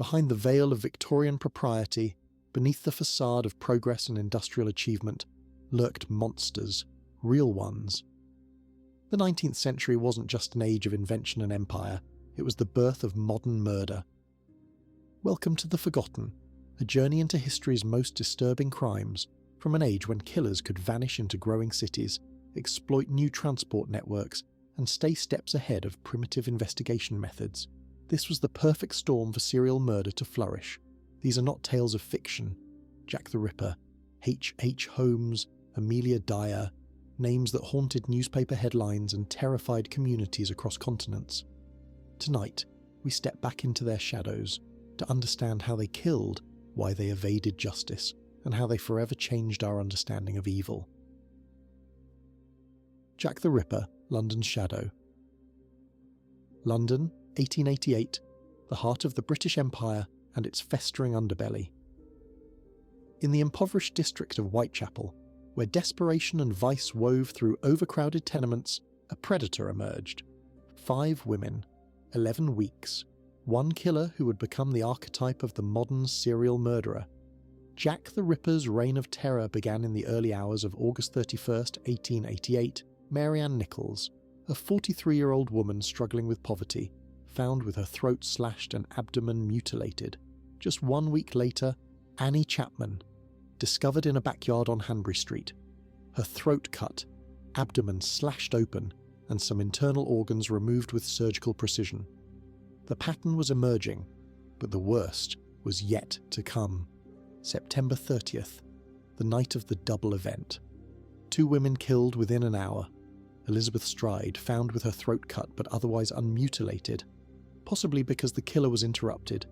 Behind the veil of Victorian propriety, beneath the facade of progress and industrial achievement, lurked monsters, real ones. The 19th century wasn't just an age of invention and empire, it was the birth of modern murder. Welcome to The Forgotten, a journey into history's most disturbing crimes, from an age when killers could vanish into growing cities, exploit new transport networks, and stay steps ahead of primitive investigation methods. This was the perfect storm for serial murder to flourish. These are not tales of fiction. Jack the Ripper, H. Holmes, Amelia Dyer, names that haunted newspaper headlines and terrified communities across continents. Tonight, we step back into their shadows to understand how they killed, why they evaded justice, and how they forever changed our understanding of evil. Jack the Ripper, London's Shadow. London, 1888, the heart of the British Empire and its festering underbelly. In the impoverished district of Whitechapel, where desperation and vice wove through overcrowded tenements, a predator emerged. 5 women, 11 weeks, one killer who would become the archetype of the modern serial murderer. Jack the Ripper's reign of terror began in the early hours of August 31st, 1888. Mary Ann Nichols, a 43-year-old woman struggling with poverty, found with her throat slashed and abdomen mutilated. Just 1 week later, Annie Chapman, discovered in a backyard on Hanbury Street. Her throat cut, abdomen slashed open, and some internal organs removed with surgical precision. The pattern was emerging, but the worst was yet to come. September 30th, the night of the double event. 2 women killed within an hour. Elizabeth Stride, found with her throat cut but otherwise unmutilated, possibly because the killer was interrupted,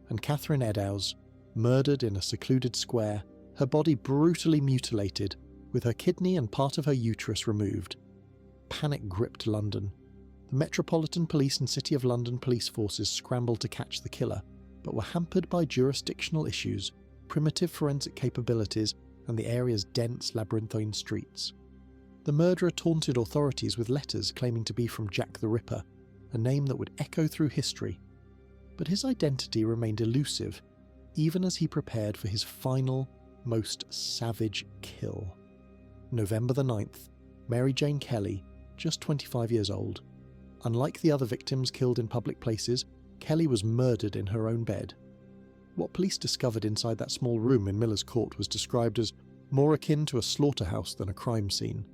and Catherine Eddowes, murdered in a secluded square, her body brutally mutilated, with her kidney and part of her uterus removed. Panic gripped London. The Metropolitan Police and City of London police forces scrambled to catch the killer, but were hampered by jurisdictional issues, primitive forensic capabilities, and the area's dense labyrinthine streets. The murderer taunted authorities with letters claiming to be from Jack the Ripper, a name that would echo through history. But his identity remained elusive, even as he prepared for his final, most savage kill. November the 9th, Mary Jane Kelly, just 25 years old. Unlike the other victims killed in public places, Kelly was murdered in her own bed. What police discovered inside that small room in Miller's Court was described as more akin to a slaughterhouse than a crime scene.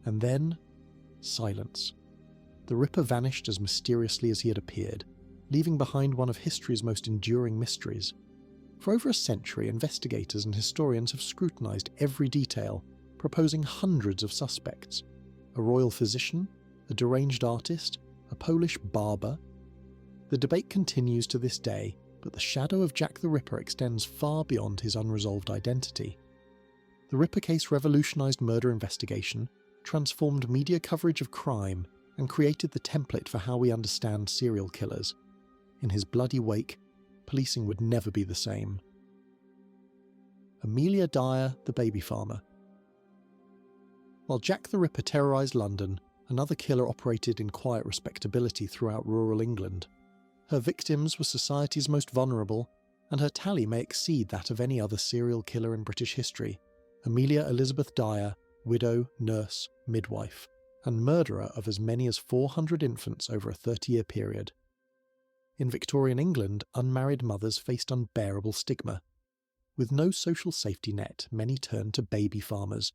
And then, silence. The Ripper vanished as mysteriously as he had appeared, leaving behind one of history's most enduring mysteries. For over a century, investigators and historians have scrutinized every detail, proposing hundreds of suspects. A royal physician, a deranged artist, a Polish barber. The debate continues to this day, but the shadow of Jack the Ripper extends far beyond his unresolved identity. The Ripper case revolutionized murder investigation, transformed media coverage of crime, and created the template for how we understand serial killers. In his bloody wake, policing would never be the same. Amelia Dyer, the baby farmer. While Jack the Ripper terrorised London, another killer operated in quiet respectability throughout rural England. Her victims were society's most vulnerable, and her tally may exceed that of any other serial killer in British history. Amelia Elizabeth Dyer, widow, nurse, midwife, and murderer of as many as 400 infants over a 30-year period. In Victorian England, unmarried mothers faced unbearable stigma. With no social safety net, many turned to baby farmers,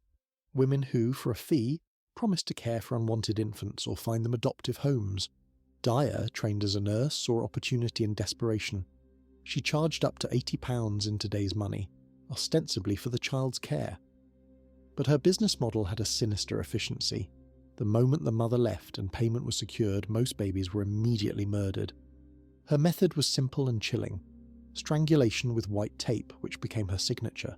women who, for a fee, promised to care for unwanted infants or find them adoptive homes. Dyer, trained as a nurse, saw opportunity in desperation. She charged up to £80 in today's money, ostensibly for the child's care. But her business model had a sinister efficiency. The moment the mother left and payment was secured, most babies were immediately murdered. Her method was simple and chilling: strangulation with white tape, which became her signature.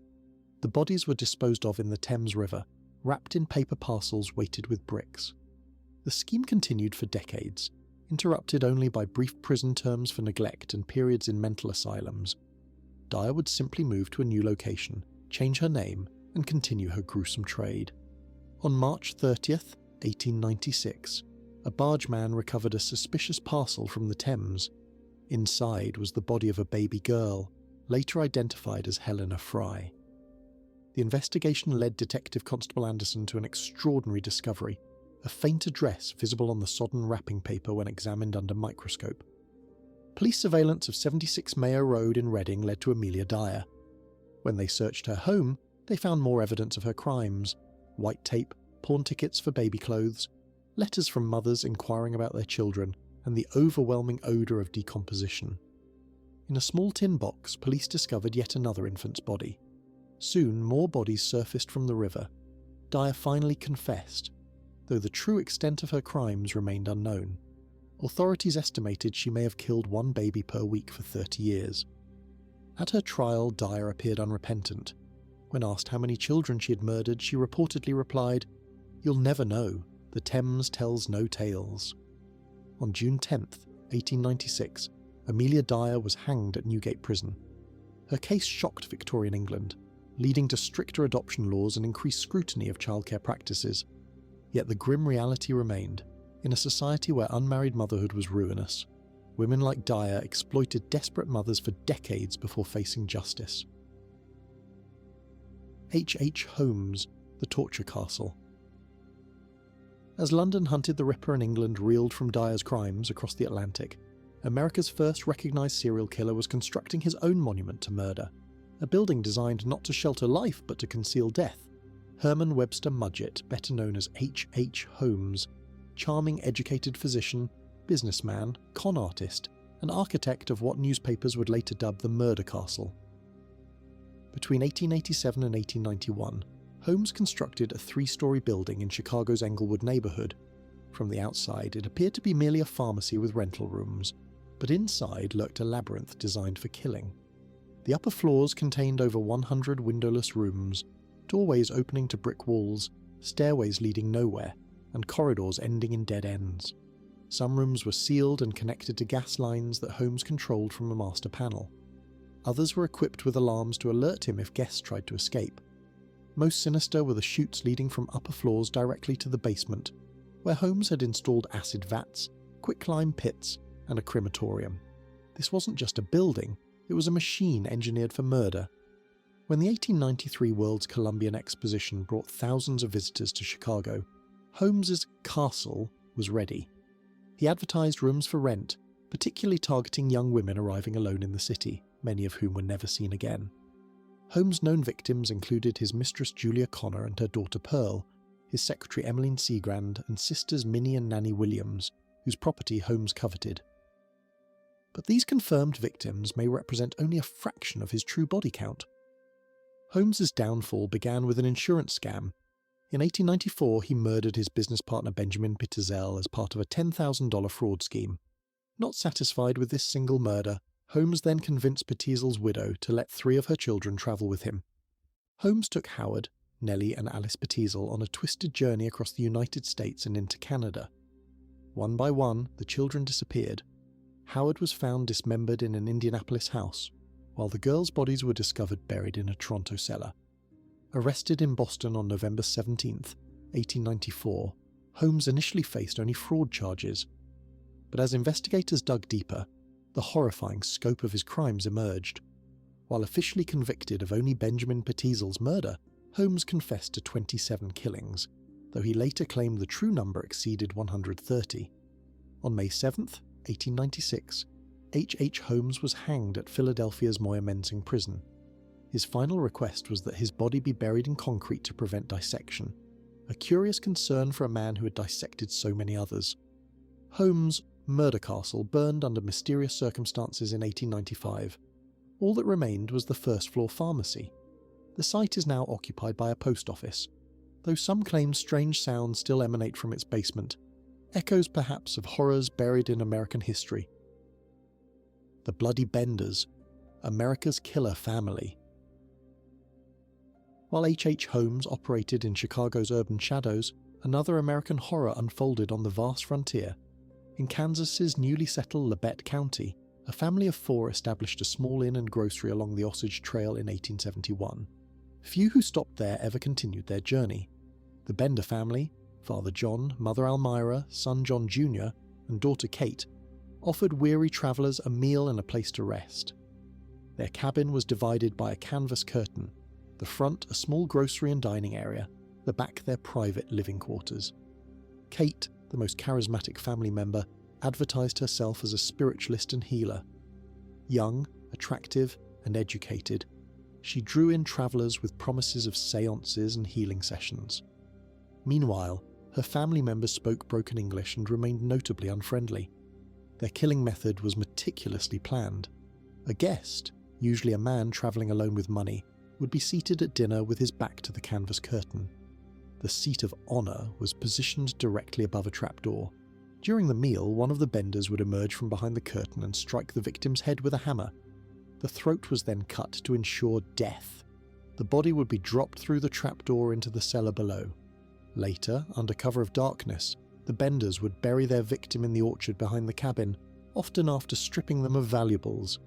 The bodies were disposed of in the Thames River, wrapped in paper parcels weighted with bricks. The scheme continued for decades, interrupted only by brief prison terms for neglect and periods in mental asylums. Dyer would simply move to a new location, change her name, and continue her gruesome trade. On March 30th, 1896, a bargeman recovered a suspicious parcel from the Thames. Inside was the body of a baby girl, later identified as Helena Fry. The investigation led Detective Constable Anderson to an extraordinary discovery, a faint address visible on the sodden wrapping paper when examined under microscope. Police surveillance of 76 Mayo Road in Reading led to Amelia Dyer. When they searched her home, they found more evidence of her crimes: white tape, pawn tickets for baby clothes, letters from mothers inquiring about their children, and the overwhelming odour of decomposition. In a small tin box, police discovered yet another infant's body. Soon, more bodies surfaced from the river. Dyer finally confessed, though the true extent of her crimes remained unknown. Authorities estimated she may have killed one baby per week for 30 years. At her trial, Dyer appeared unrepentant. When asked how many children she had murdered, she reportedly replied, "You'll never know. The Thames tells no tales." On June 10th, 1896, Amelia Dyer was hanged at Newgate Prison. Her case shocked Victorian England, leading to stricter adoption laws and increased scrutiny of childcare practices. Yet the grim reality remained. In a society where unmarried motherhood was ruinous, women like Dyer exploited desperate mothers for decades before facing justice. H. Holmes, The Torture Castle. As London hunted the Ripper and England reeled from Dyer's crimes across the Atlantic, America's first recognised serial killer was constructing his own monument to murder, a building designed not to shelter life but to conceal death. Herman Webster Mudgett, better known as H. Holmes, charming educated physician, businessman, con artist, and architect of what newspapers would later dub the Murder Castle. Between 1887 and 1891, Holmes constructed a 3-story building in Chicago's Englewood neighbourhood. From the outside, it appeared to be merely a pharmacy with rental rooms, but inside lurked a labyrinth designed for killing. The upper floors contained over 100 windowless rooms, doorways opening to brick walls, stairways leading nowhere, and corridors ending in dead ends. Some rooms were sealed and connected to gas lines that Holmes controlled from a master panel. Others were equipped with alarms to alert him if guests tried to escape. Most sinister were the chutes leading from upper floors directly to the basement, where Holmes had installed acid vats, quicklime pits, and a crematorium. This wasn't just a building, it was a machine engineered for murder. When the 1893 World's Columbian Exposition brought thousands of visitors to Chicago, Holmes's castle was ready. He advertised rooms for rent, particularly targeting young women arriving alone in the city, many of whom were never seen again. Holmes' known victims included his mistress Julia Connor and her daughter Pearl, his secretary Emmeline Seagrand, and sisters Minnie and Nanny Williams, whose property Holmes coveted. But these confirmed victims may represent only a fraction of his true body count. Holmes's downfall began with an insurance scam. In 1894, he murdered his business partner Benjamin Pittezel as part of a $10,000 fraud scheme. Not satisfied with this single murder, Holmes then convinced Pittezel's widow to let 3 of her children travel with him. Holmes took Howard, Nellie and Alice Pittezel on a twisted journey across the United States and into Canada. One by one, the children disappeared. Howard was found dismembered in an Indianapolis house, while the girls' bodies were discovered buried in a Toronto cellar. Arrested in Boston on November 17, 1894, Holmes initially faced only fraud charges. But as investigators dug deeper, the horrifying scope of his crimes emerged. While officially convicted of only Benjamin Pittezel's murder, Holmes confessed to 27 killings, though he later claimed the true number exceeded 130. On May 7, 1896, H. Holmes was hanged at Philadelphia's Moyamensing prison. His final request was that his body be buried in concrete to prevent dissection, a curious concern for a man who had dissected so many others. Holmes' Murder Castle burned under mysterious circumstances in 1895. All that remained was the first-floor pharmacy. The site is now occupied by a post office, though some claim strange sounds still emanate from its basement, echoes perhaps of horrors buried in American history. The Bloody Benders, America's killer family. While H. Holmes operated in Chicago's urban shadows, another American horror unfolded on the vast frontier. In Kansas's newly settled Labette County, a family of 4 established a small inn and grocery along the Osage Trail in 1871. Few who stopped there ever continued their journey. The Bender family, Father John, Mother Almira, son John Jr., and daughter Kate, offered weary travellers a meal and a place to rest. Their cabin was divided by a canvas curtain, the front a small grocery and dining area, the back their private living quarters. Kate, the most charismatic family member, advertised herself as a spiritualist and healer. Young, attractive, and educated, she drew in travellers with promises of séances and healing sessions. Meanwhile, her family members spoke broken English and remained notably unfriendly. Their killing method was meticulously planned. A guest, usually a man travelling alone with money, would be seated at dinner with his back to the canvas curtain. The seat of honour was positioned directly above a trapdoor. During the meal, one of the benders would emerge from behind the curtain and strike the victim's head with a hammer. The throat was then cut to ensure death. The body would be dropped through the trapdoor into the cellar below. Later, under cover of darkness, the benders would bury their victim in the orchard behind the cabin, often after stripping them of valuables.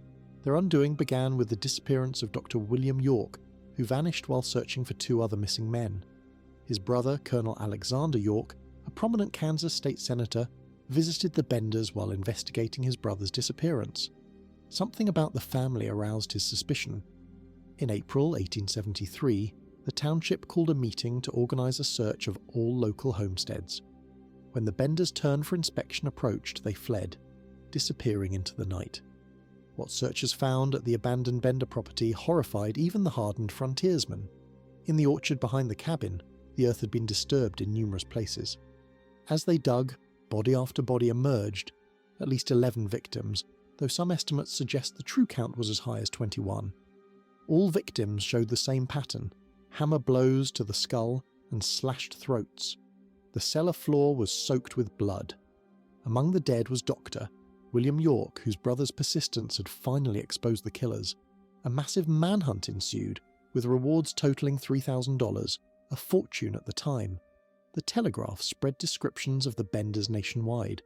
Their undoing began with the disappearance of Dr. William York, who vanished while searching for 2 other missing men. His brother, Colonel Alexander York, a prominent Kansas state senator, visited the benders while investigating his brother's disappearance. Something about the family aroused his suspicion. In April 1873, the township called a meeting to organise a search of all local homesteads. When the benders' turn for inspection approached, they fled, disappearing into the night. What searchers found at the abandoned bender property horrified even the hardened frontiersmen. In the orchard behind the cabin, the earth had been disturbed in numerous places. As they dug, body after body emerged, at least 11 victims, though some estimates suggest the true count was as high as 21. All victims showed the same pattern: hammer blows to the skull and slashed throats. The cellar floor was soaked with blood. Among the dead was Dr. William York, whose brother's persistence had finally exposed the killers. A massive manhunt ensued, with rewards totaling $3,000, a fortune at the time. The Telegraph spread descriptions of the benders nationwide.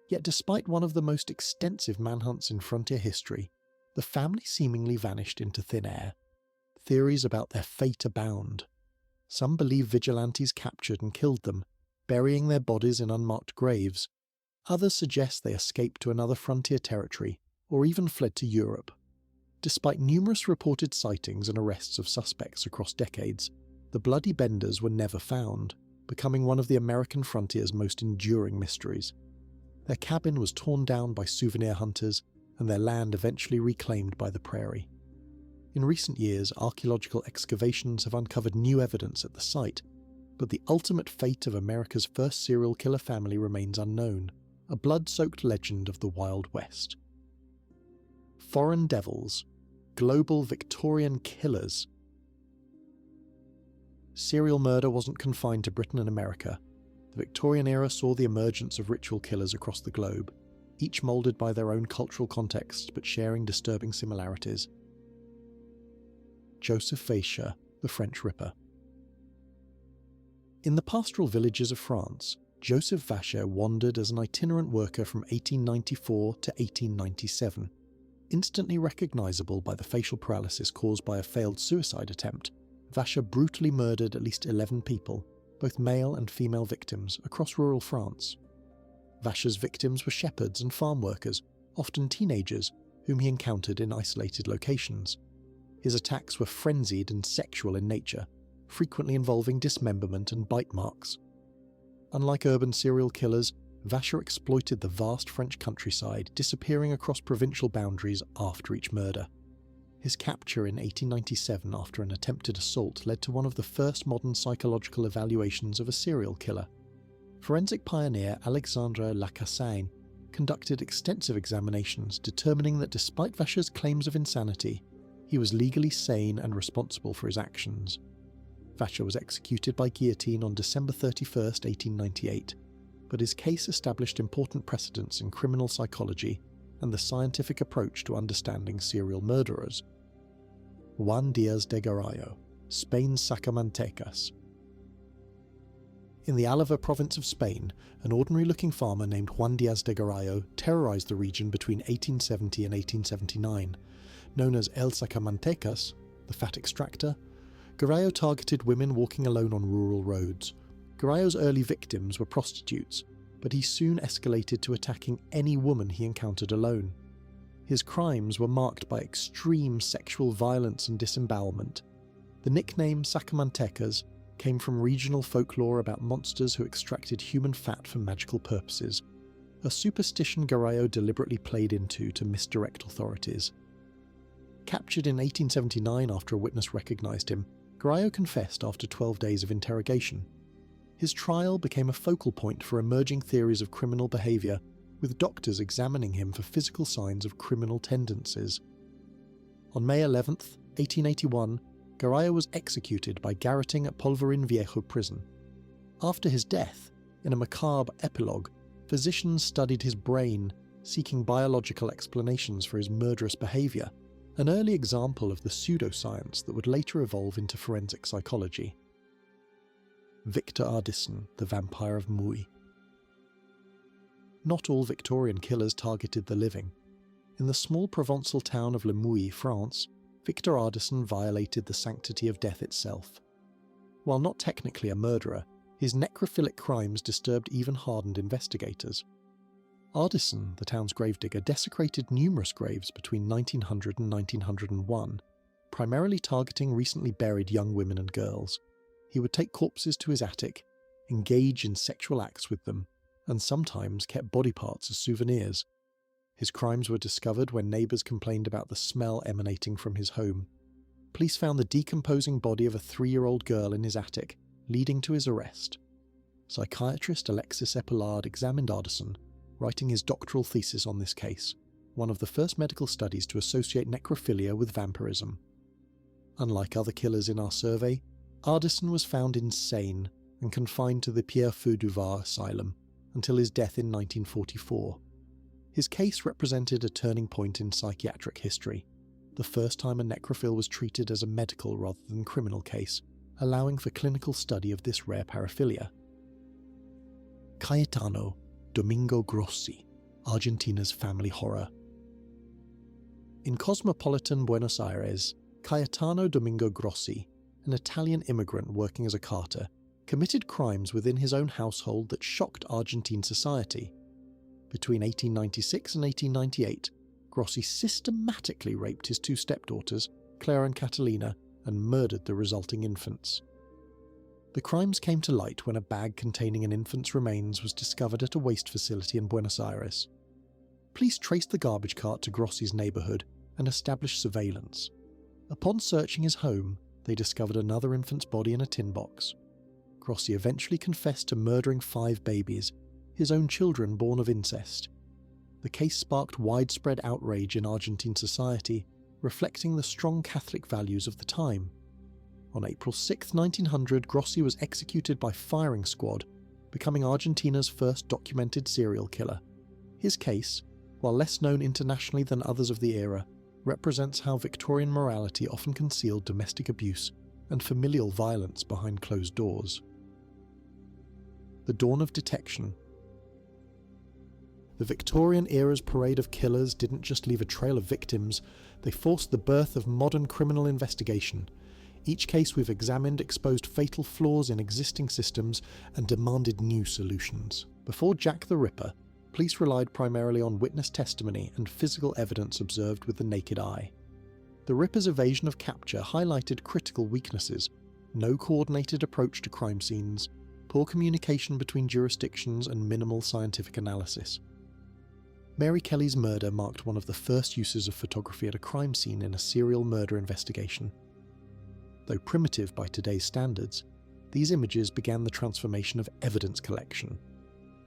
Yet despite one of the most extensive manhunts in frontier history, the family seemingly vanished into thin air. Theories about their fate abound. Some believe vigilantes captured and killed them, burying their bodies in unmarked graves. Others suggest they escaped to another frontier territory, or even fled to Europe. Despite numerous reported sightings and arrests of suspects across decades, the bloody benders were never found, becoming one of the American frontier's most enduring mysteries. Their cabin was torn down by souvenir hunters, and their land eventually reclaimed by the prairie. In recent years, archaeological excavations have uncovered new evidence at the site, but the ultimate fate of America's first serial killer family remains unknown, a blood-soaked legend of the Wild West. Foreign devils, global Victorian killers. Serial murder wasn't confined to Britain and America. The Victorian era saw the emergence of ritual killers across the globe, each moulded by their own cultural context but sharing disturbing similarities. Joseph Vacher, the French Ripper. In the pastoral villages of France, Joseph Vacher wandered as an itinerant worker from 1894 to 1897. Instantly recognisable by the facial paralysis caused by a failed suicide attempt, Vacher brutally murdered at least 11 people, both male and female victims, across rural France. Vacher's victims were shepherds and farm workers, often teenagers, whom he encountered in isolated locations. His attacks were frenzied and sexual in nature, frequently involving dismemberment and bite marks. Unlike urban serial killers, Vacher exploited the vast French countryside, disappearing across provincial boundaries after each murder. His capture in 1897 after an attempted assault led to one of the first modern psychological evaluations of a serial killer. Forensic pioneer Alexandre Lacassagne conducted extensive examinations determining that despite Vacher's claims of insanity, he was legally sane and responsible for his actions. Vacher was executed by guillotine on December 31, 1898, but his case established important precedents in criminal psychology and the scientific approach to understanding serial murderers. Juan Díaz de Garallo, Spain's Sacamantecas. In the Álava province of Spain, an ordinary-looking farmer named Juan Díaz de Garallo terrorized the region between 1870 and 1879. Known as El Sacamantecas, the fat extractor, Garallo targeted women walking alone on rural roads. Garallo's early victims were prostitutes, but he soon escalated to attacking any woman he encountered alone. His crimes were marked by extreme sexual violence and disembowelment. The nickname Sacamantecas came from regional folklore about monsters who extracted human fat for magical purposes, a superstition Garallo deliberately played into to misdirect authorities. Captured in 1879 after a witness recognised him, Garallo confessed after 12 days of interrogation. His trial became a focal point for emerging theories of criminal behaviour, with doctors examining him for physical signs of criminal tendencies. On May 11, 1881, Garallo was executed by garroting at Polvorín Viejo prison. After his death, in a macabre epilogue, physicians studied his brain, seeking biological explanations for his murderous behaviour, an early example of the pseudoscience that would later evolve into forensic psychology. Victor Ardisson, the Vampire of Mouy. Not all Victorian killers targeted the living. In the small Provençal town of Le Mouy, France, Victor Ardisson violated the sanctity of death itself. While not technically a murderer, his necrophilic crimes disturbed even hardened investigators. Ardisson, the town's gravedigger, desecrated numerous graves between 1900 and 1901, primarily targeting recently buried young women and girls. He would take corpses to his attic, engage in sexual acts with them, and sometimes kept body parts as souvenirs. His crimes were discovered when neighbours complained about the smell emanating from his home. Police found the decomposing body of a 3-year-old girl in his attic, leading to his arrest. Psychiatrist Alexis Epillard examined Ardisson, writing his doctoral thesis on this case, one of the first medical studies to associate necrophilia with vampirism. Unlike other killers in our survey, Ardisson was found insane and confined to the Pierre Feu du Var asylum until his death in 1944. His case represented a turning point in psychiatric history, the first time a necrophile was treated as a medical rather than criminal case, allowing for clinical study of this rare paraphilia. Cayetano Domingo Grossi, Argentina's family horror. In cosmopolitan Buenos Aires, Cayetano Domingo Grossi, an Italian immigrant working as a carter, committed crimes within his own household that shocked Argentine society. Between 1896 and 1898, Grossi systematically raped his 2 stepdaughters, Clara and Catalina, and murdered the resulting infants. The crimes came to light when a bag containing an infant's remains was discovered at a waste facility in Buenos Aires. Police traced the garbage cart to Grossi's neighbourhood and established surveillance. Upon searching his home, they discovered another infant's body in a tin box. Grossi eventually confessed to murdering 5 babies, his own children born of incest. The case sparked widespread outrage in Argentine society, reflecting the strong Catholic values of the time. On April 6, 1900, Grossi was executed by firing squad, becoming Argentina's first documented serial killer. His case, while less known internationally than others of the era, represents how Victorian morality often concealed domestic abuse and familial violence behind closed doors. The dawn of detection. The Victorian era's parade of killers didn't just leave a trail of victims, they forced the birth of modern criminal investigation. Each case we've examined exposed fatal flaws in existing systems and demanded new solutions. Before Jack the Ripper, police relied primarily on witness testimony and physical evidence observed with the naked eye. The Ripper's evasion of capture highlighted critical weaknesses: no coordinated approach to crime scenes, poor communication between jurisdictions, and minimal scientific analysis. Mary Kelly's murder marked one of the first uses of photography at a crime scene in a serial murder investigation. Though primitive by today's standards, these images began the transformation of evidence collection.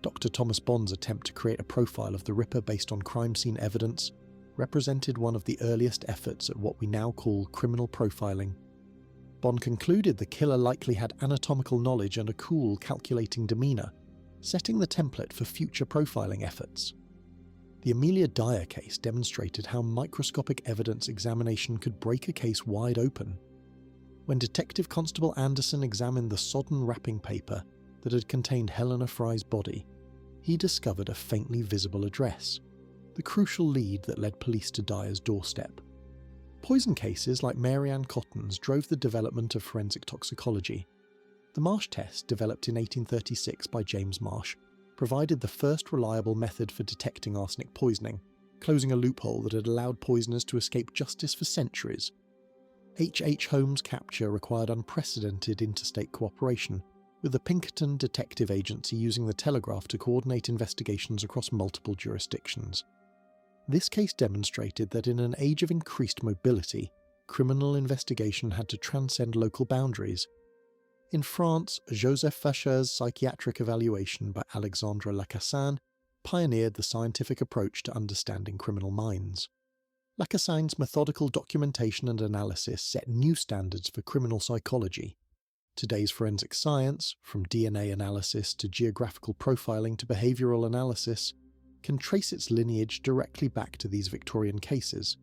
Dr. Thomas Bond's attempt to create a profile of the Ripper based on crime scene evidence represented one of the earliest efforts at what we now call criminal profiling. Bond concluded the killer likely had anatomical knowledge and a cool, calculating demeanour, setting the template for future profiling efforts. The Amelia Dyer case demonstrated how microscopic evidence examination could break a case wide open. When Detective Constable Anderson examined the sodden wrapping paper that had contained Helena Fry's body, he discovered a faintly visible address, the crucial lead that led police to Dyer's doorstep. Poison cases like Mary Ann Cotton's drove the development of forensic toxicology. The Marsh test, developed in 1836 by James Marsh, provided the first reliable method for detecting arsenic poisoning, closing a loophole that had allowed poisoners to escape justice for centuries. Holmes' capture required unprecedented interstate cooperation, with the Pinkerton Detective Agency using the telegraph to coordinate investigations across multiple jurisdictions. This case demonstrated that in an age of increased mobility, criminal investigation had to transcend local boundaries. In France, Joseph Facher's psychiatric evaluation by Alexandre Lacassagne pioneered the scientific approach to understanding criminal minds. Lacassagne's methodical documentation and analysis set new standards for criminal psychology. Today's forensic science, from DNA analysis to geographical profiling to behavioural analysis, can trace its lineage directly back to these Victorian cases.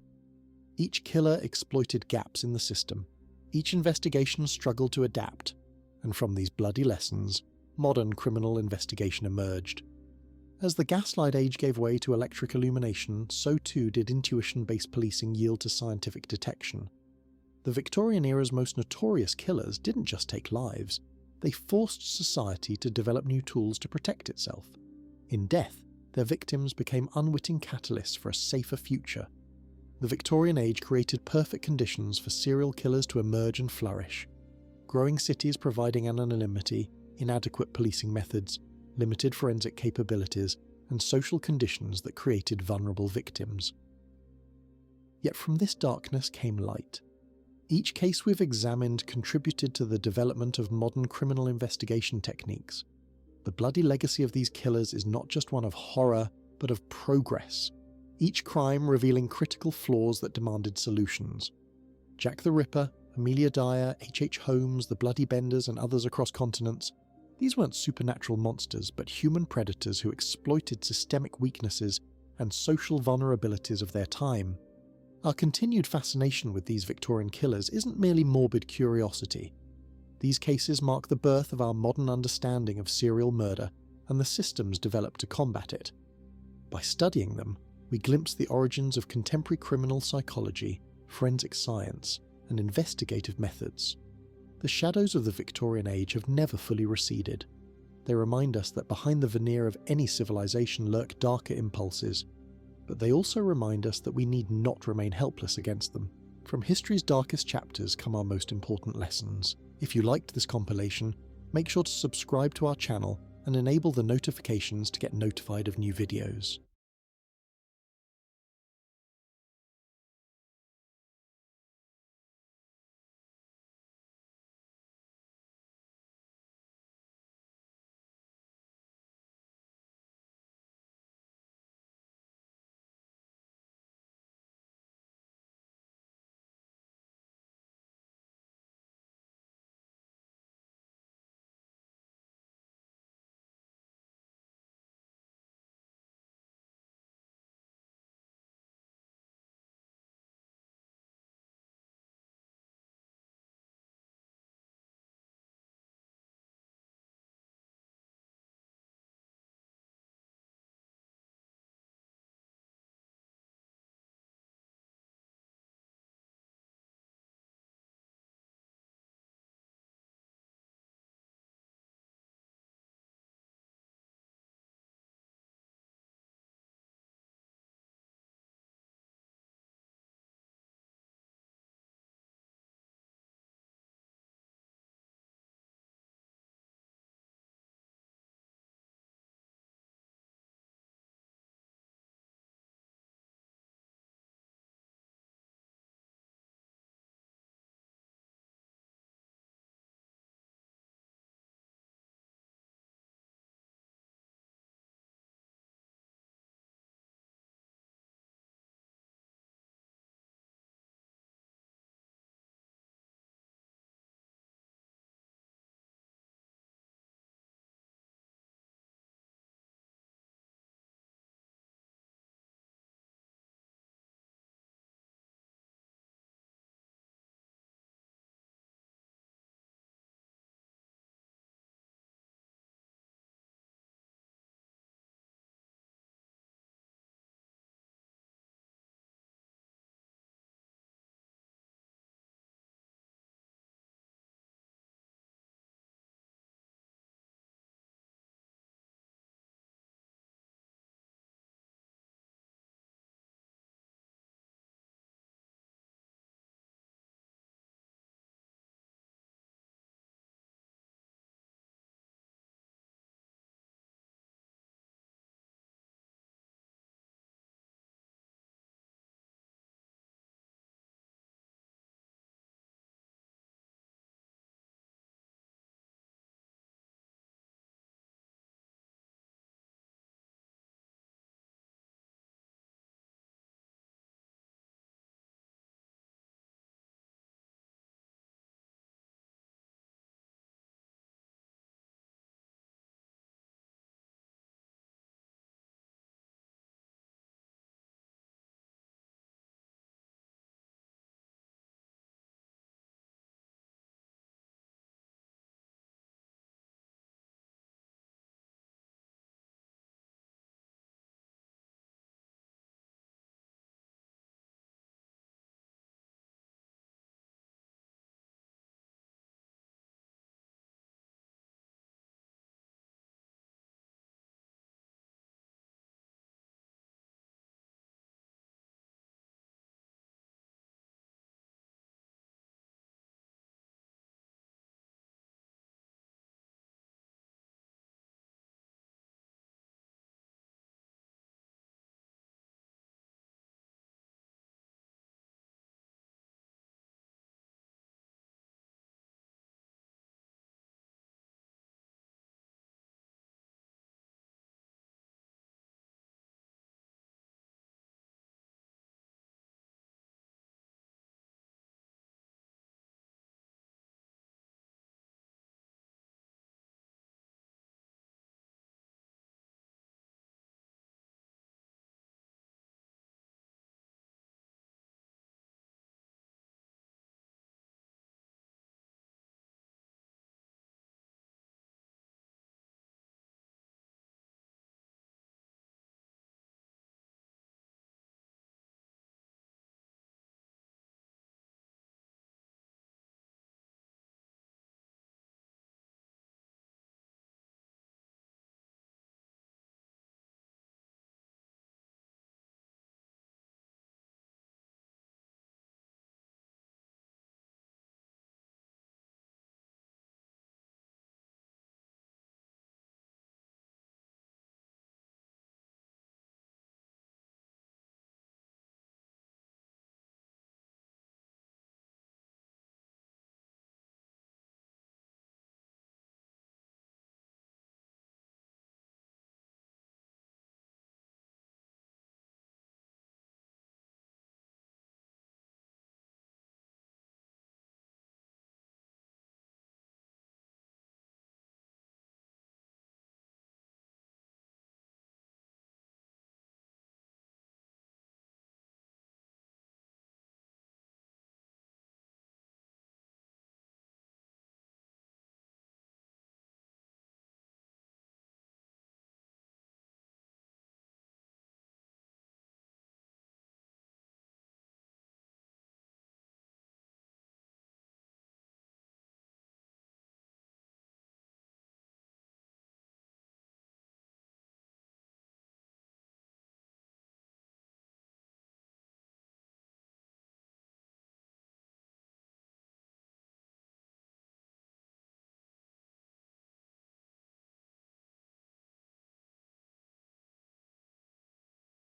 Each killer exploited gaps in the system. Each investigation struggled to adapt, and from these bloody lessons, modern criminal investigation emerged. As the gaslight age gave way to electric illumination, so too did intuition-based policing yield to scientific detection. The Victorian era's most notorious killers didn't just take lives, they forced society to develop new tools to protect itself. In death, their victims became unwitting catalysts for a safer future. The Victorian age created perfect conditions for serial killers to emerge and flourish. Growing cities providing anonymity, inadequate policing methods, limited forensic capabilities, and social conditions that created vulnerable victims. Yet from this darkness came light. Each case we've examined contributed to the development of modern criminal investigation techniques. The bloody legacy of these killers is not just one of horror, but of progress, each crime revealing critical flaws that demanded solutions. Jack the Ripper, Amelia Dyer, Holmes, the Bloody Benders, and others across continents, these weren't supernatural monsters, but human predators who exploited systemic weaknesses and social vulnerabilities of their time. Our continued fascination with these Victorian killers isn't merely morbid curiosity. These cases mark the birth of our modern understanding of serial murder and the systems developed to combat it. By studying them, we glimpse the origins of contemporary criminal psychology, forensic science, and investigative methods. The shadows of the Victorian age have never fully receded. They remind us that behind the veneer of any civilization lurk darker impulses, but they also remind us that we need not remain helpless against them. From history's darkest chapters come our most important lessons. If you liked this compilation, make sure to subscribe to our channel and enable the notifications to get notified of new videos.